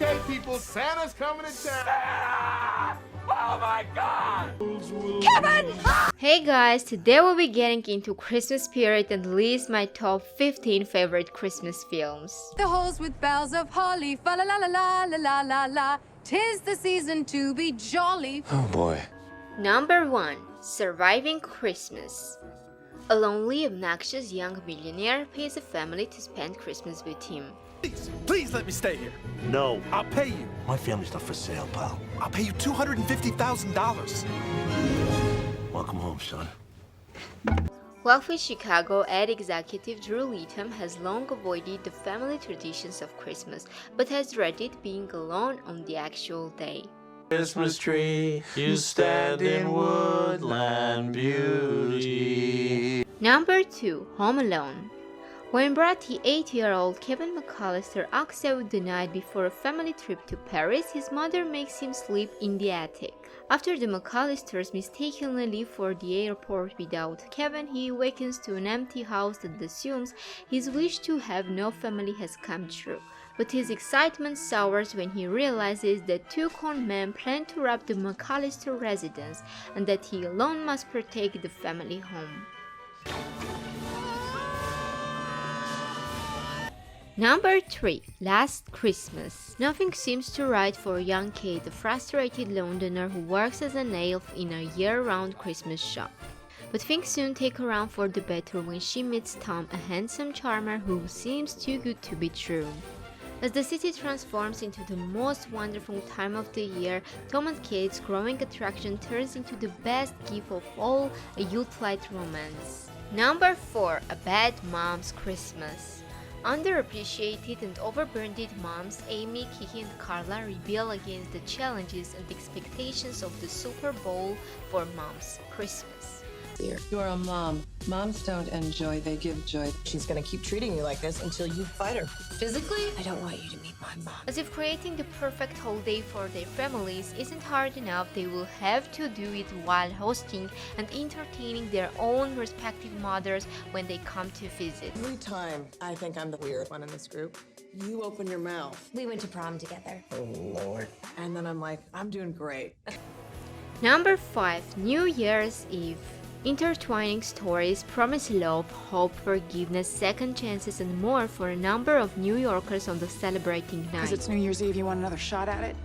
Okay, people, Santa's coming to town. Santa! Oh my God! Hey guys, today we'll be getting into Christmas spirit and list my top 15 favorite Christmas films. The halls with boughs of holly, fa la la la la la la la la. 'Tis the season to be jolly. Oh boy. Number 1. Surviving Christmas. A lonely, obnoxious young millionaire pays a family to spend Christmas with him. Please let me stay here. No. I'll pay you. My family's not for sale, pal. I'll pay you $250,000. Welcome home, son. Wealthy Chicago ad executive Drew Leatham has long avoided the family traditions of Christmas, but has dreaded being alone on the actual day. Christmas tree, you stand in woodland beauty. Number 2. Home Alone. When brought the 8-year-old Kevin McAllister acts out the night before a family trip to Paris, his mother makes him sleep in the attic. After the McAllisters mistakenly leave for the airport without Kevin, he awakens to an empty house that assumes his wish to have no family has come true. But his excitement sours when he realizes that two con men plan to rob the McAllister residence and that he alone must protect the family home. Number 3. Last Christmas. Nothing seems too right for young Kate, a frustrated Londoner who works as an elf in a year-round Christmas shop. But things soon take around for the better when she meets Tom, a handsome charmer who seems too good to be true. As the city transforms into the most wonderful time of the year, Tom and Kate's growing attraction turns into the best gift of all, a youth-light romance. Number 4. A Bad Mom's Christmas. Underappreciated and overburdened moms Amy, Kiki, and Carla rebel against the challenges and expectations of the Super Bowl for Moms Christmas. You're a mom. Moms don't enjoy, they give joy. She's gonna keep treating you like this until you fight her. Physically? I don't want you to meet my mom. As if creating the perfect holiday for their families isn't hard enough, they will have to do it while hosting and entertaining their own respective mothers when they come to visit. Every time I think I'm the weird one in this group, you open your mouth. We went to prom together. Oh, Lord. And then I'm like, I'm doing great. Number 5. New Year's Eve. Intertwining stories promise love, hope, forgiveness, second chances, and more for a number of New Yorkers on the celebrating night. Because it's New Year's Eve, you want another shot at it?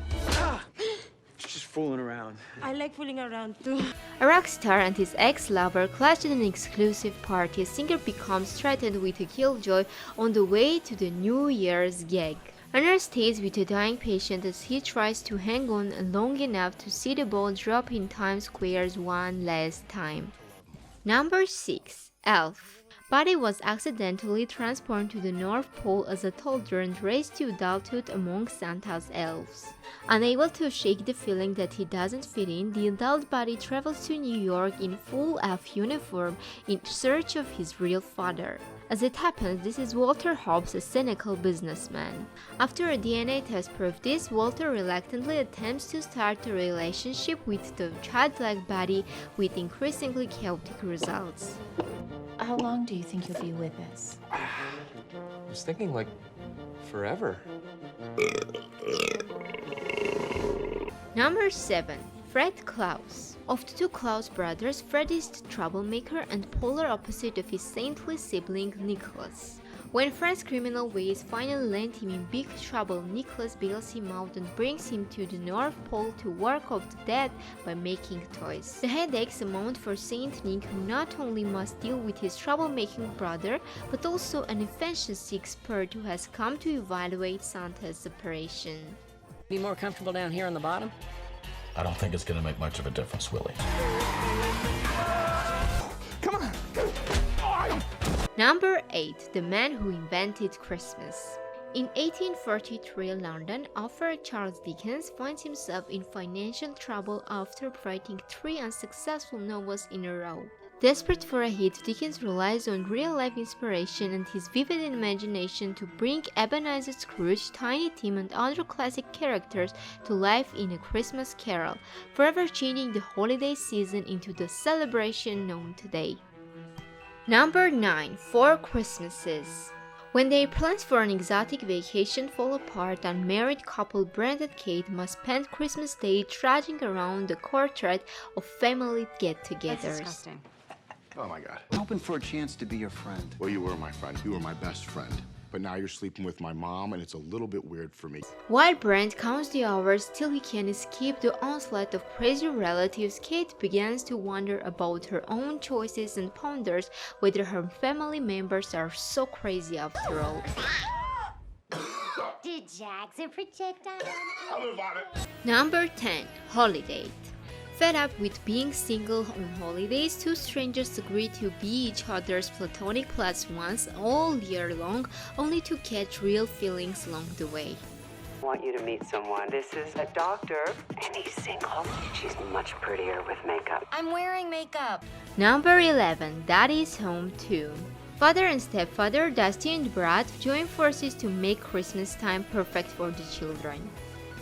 She's just fooling around. I like fooling around too. A rock star and his ex-lover clash at an exclusive party. A singer becomes threatened with a killjoy on the way to the New Year's gig. A nurse stays with a dying patient as he tries to hang on long enough to see the ball drop in Times Square's one last time. Number 6. Elf. Buddy was accidentally transported to the North Pole as a toddler and raised to adulthood among Santa's elves. Unable to shake the feeling that he doesn't fit in, the adult Buddy travels to New York in full elf uniform in search of his real father. As it happens, this is Walter Hobbs, a cynical businessman. After a DNA test proved this, Walter reluctantly attempts to start a relationship with the childlike Buddy with increasingly chaotic results. How long do you think you'll be with us? I was thinking like forever. Number 7. Fred Claus. Of the two Claus brothers, Fred is the troublemaker and polar opposite of his saintly sibling Nicholas. When Fred's criminal ways finally land him in big trouble, Nicholas bails him out and brings him to the North Pole to work off the debt by making toys. The headaches amount for Saint Nick, who not only must deal with his troublemaking brother, but also an efficiency expert who has come to evaluate Santa's operation. Be more comfortable down here on the bottom? I don't think it's gonna make much of a difference, Willie. Come on. Number 8. The Man Who Invented Christmas. In 1843 London, author Charles Dickens finds himself in financial trouble after writing 3 unsuccessful novels in a row. Desperate for a hit, Dickens relies on real-life inspiration and his vivid imagination to bring Ebenezer Scrooge, Tiny Tim, and other classic characters to life in A Christmas Carol, forever changing the holiday season into the celebration known today. Number 9. 4 Christmases. When their plans for an exotic vacation fall apart, unmarried couple Brent and Kate must spend Christmas Day trudging around the courtyard of family get-togethers. That's disgusting. Oh my God. I'm hoping for a chance to be your friend. Well, you were my friend. You were my best friend. But now you're sleeping with my mom, and it's a little bit weird for me. While Brent counts the hours till he can escape the onslaught of crazy relatives, Kate begins to wonder about her own choices and ponders whether her family members are so crazy after all. Did Jackson project on Number 10. Holidate. Fed up with being single on holidays, two strangers agree to be each other's platonic plus ones all year long, only to catch real feelings along the way. I want you to meet someone. This is a doctor, and he's single. She's much prettier with makeup. I'm wearing makeup. Number 11. Daddy's Home 2. Father and stepfather Dusty and Brad join forces to make Christmas time perfect for the children.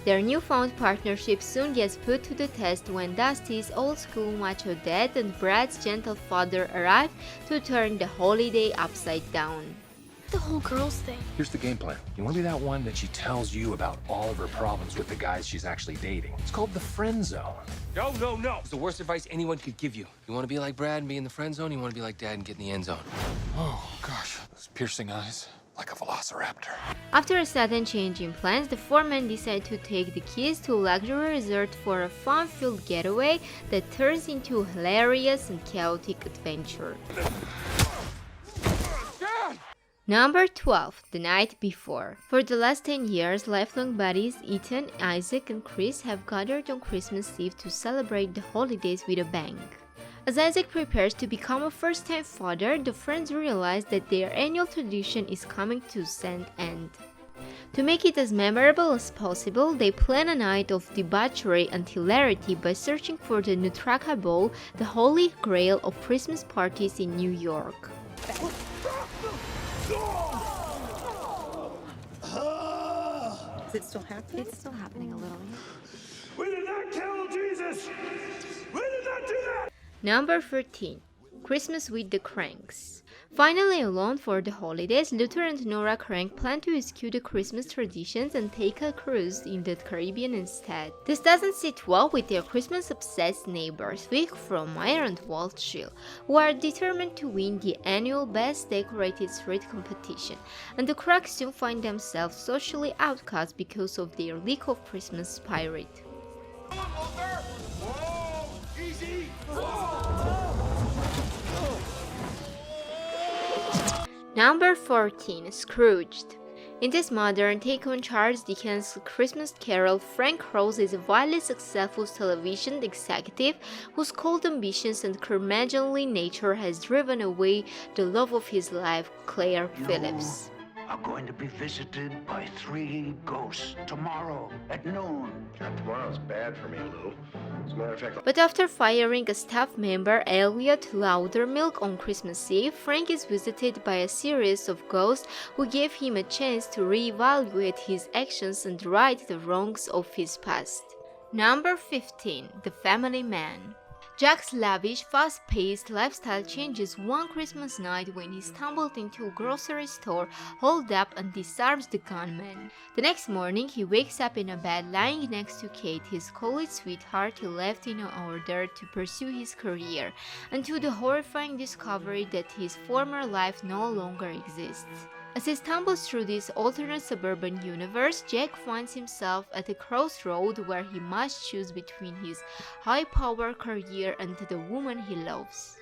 Their newfound partnership soon gets put to the test when Dusty's old-school macho dad and Brad's gentle father arrive to turn the holiday upside down. The whole girls thing. Here's the game plan. You want to be that one that she tells you about all of her problems with the guys she's actually dating. It's called the friend zone. No, no, no. It's the worst advice anyone could give you. You want to be like Brad and be in the friend zone? You want to be like Dad and get in the end zone? Oh, gosh. Those piercing eyes. Like a velociraptor. After a sudden change in plans, the four men decide to take the kids to a luxury resort for a fun-filled getaway that turns into a hilarious and chaotic adventure. Number 12. The Night Before. For the last 10 years, lifelong buddies Ethan, Isaac, and Chris have gathered on Christmas Eve to celebrate the holidays with a bang. As Isaac prepares to become a first-time father, the friends realize that their annual tradition is coming to an end. To make it as memorable as possible, they plan a night of debauchery and hilarity by searching for the Nutraka Bowl, the holy grail of Christmas parties in New York. Is it still happening? It's still happening a little. We did not kill Jesus! We did not do that! Number 13. Christmas with the Kranks. Finally alone for the holidays, Luther and Nora Crank plan to eschew the Christmas traditions and take a cruise in the Caribbean instead. This doesn't sit well with their Christmas-obsessed neighbors, Vic from Meyer and Walt Schill, who are determined to win the annual Best Decorated Street competition, and the Kranks soon find themselves socially outcast because of their lack of Christmas spirit. Number 14. Scrooged. In this modern take on Charles Dickens' Christmas Carol, Frank Rose is a wildly successful television executive whose cold ambitions and curmudgeonly nature has driven away the love of his life, Claire Phillips. Are going to be visited by 3 ghosts tomorrow at noon. Tomorrow's bad for me, Lou. As a matter of fact, But after firing a staff member, Elliot Loudermilk, on Christmas Eve, Frank is visited by a series of ghosts who give him a chance to reevaluate his actions and right the wrongs of his past. Number 15. The Family Man. Jack's lavish, fast-paced lifestyle changes one Christmas night when he stumbled into a grocery store, holed up, and disarms the gunman. The next morning, he wakes up in a bed lying next to Kate, his college sweetheart he left in order to pursue his career, and to the horrifying discovery that his former life no longer exists. As he stumbles through this alternate suburban universe, Jack finds himself at a crossroad where he must choose between his high-power career and the woman he loves.